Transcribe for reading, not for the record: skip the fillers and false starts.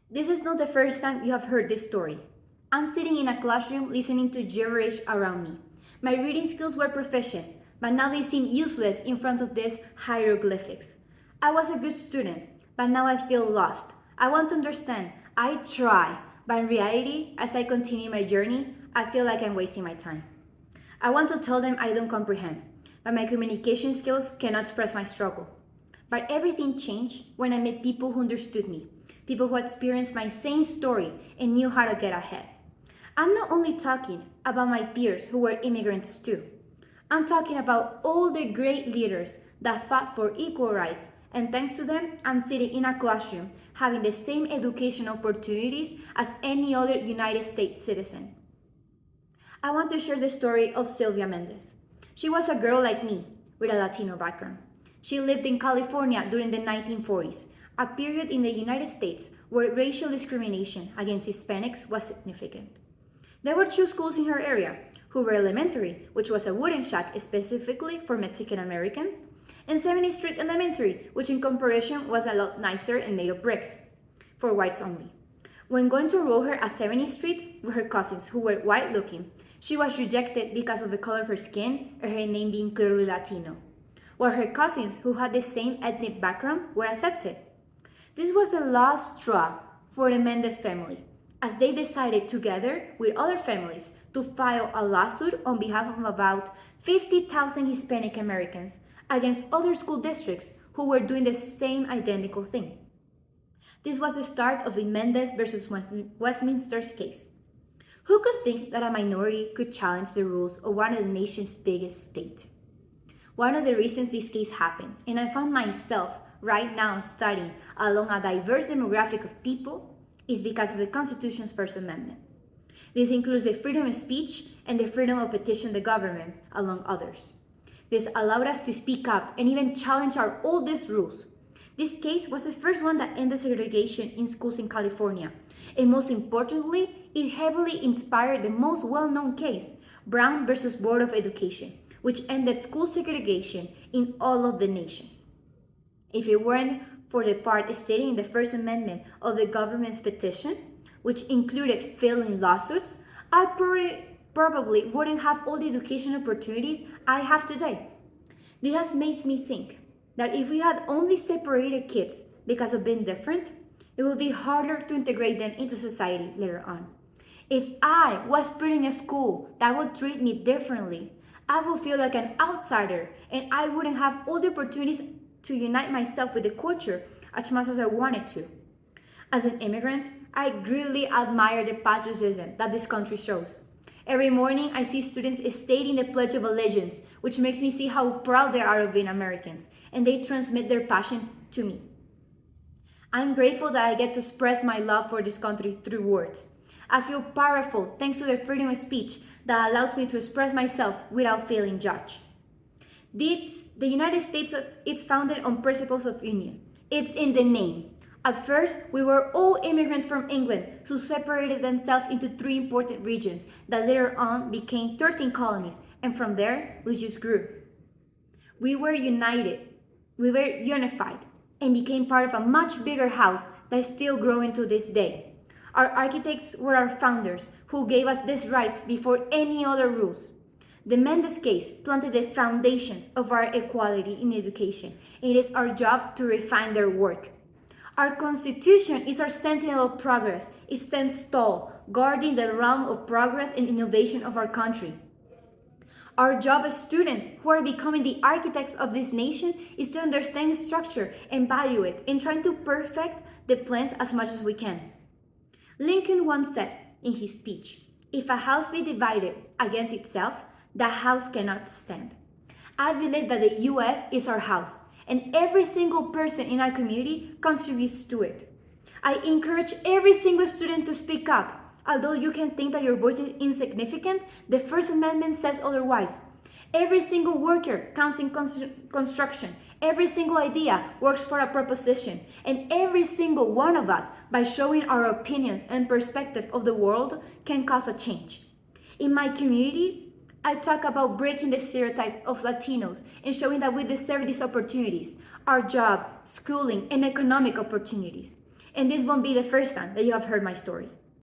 This is not the first time you have heard this story. I'm sitting in a classroom listening to gibberish around me. My reading skills were proficient, but now they seem useless in front of these hieroglyphics. I was a good student, but now I feel lost. I want to understand. I try, but in reality, as I continue my journey, I feel like I'm wasting my time. I want to tell them I don't comprehend, but my communication skills cannot express my struggle. But everything changed when I met people who understood me, people who experienced my same story and knew how to get ahead. I'm not only talking about my peers who were immigrants too. I'm talking about all the great leaders that fought for equal rights, and thanks to them, I'm sitting in a classroom having the same education opportunities as any other United States citizen. I want to share the story of Sylvia Mendez. She was a girl like me with a Latino background. She lived in California during the 1940s, a period in the United States where racial discrimination against Hispanics was significant. There were two schools in her area, Hoover Elementary, which was a wooden shack specifically for Mexican Americans, and 70th Street Elementary, which in comparison was a lot nicer and made of bricks, for whites only. When going to enroll her at 70th Street with her cousins who were white looking, she was rejected because of the color of her skin or her name being clearly Latino, while her cousins who had the same ethnic background were accepted. This was the last straw for the Mendez family, as they decided together with other families to file a lawsuit on behalf of about 50,000 Hispanic Americans against other school districts who were doing the same identical thing. This was the start of the Mendez versus Westminster's case. Who could think that a minority could challenge the rules of one of the nation's biggest states? One of the reasons this case happened, and I found myself right now studying along a diverse demographic of people, is because of the Constitution's First Amendment. This includes the freedom of speech and the freedom of petition the government, among others. This allowed us to speak up and even challenge our oldest rules. This case was the first one that ended segregation in schools in California, and most importantly, it heavily inspired the most well-known case, Brown versus Board of Education, which ended school segregation in all of the nation. If it weren't for the part stated in the First Amendment of the government's petition, which included filing lawsuits, I probably wouldn't have all the education opportunities I have today. This has made me think that if we had only separated kids because of being different, it would be harder to integrate them into society later on. If I was put in a school that would treat me differently, I would feel like an outsider and I wouldn't have all the opportunities to unite myself with the culture as much as I wanted to. As an immigrant, I greatly admire the patriotism that this country shows. Every morning, I see students stating the Pledge of Allegiance, which makes me see how proud they are of being Americans, and they transmit their passion to me. I'm grateful that I get to express my love for this country through words. I feel powerful thanks to the freedom of speech that allows me to express myself without feeling judged. The United States is founded on principles of union. It's in the name. At first, we were all immigrants from England who separated themselves into three important regions that later on became 13 colonies, and from there, we just grew. We were united, we were unified, and became part of a much bigger house that is still growing to this day. Our architects were our founders who gave us these rights before any other rules. The Mendez case planted the foundations of our equality in education, and it is our job to refine their work. Our Constitution is our sentinel of progress. It stands tall, guarding the realm of progress and innovation of our country. Our job as students who are becoming the architects of this nation is to understand its structure and value it, and trying to perfect the plans as much as we can. Lincoln once said in his speech, "If a house be divided against itself, the house cannot stand." I believe that the U.S. is our house, and every single person in our community contributes to it. I encourage every single student to speak up. Although you can think that your voice is insignificant, the First Amendment says otherwise. Every single worker counts in construction. Every single idea works for a proposition. And every single one of us, by showing our opinions and perspective of the world, can cause a change. In my community, I talk about breaking the stereotypes of Latinos and showing that we deserve these opportunities, our job, schooling, and economic opportunities. And this won't be the first time that you have heard my story.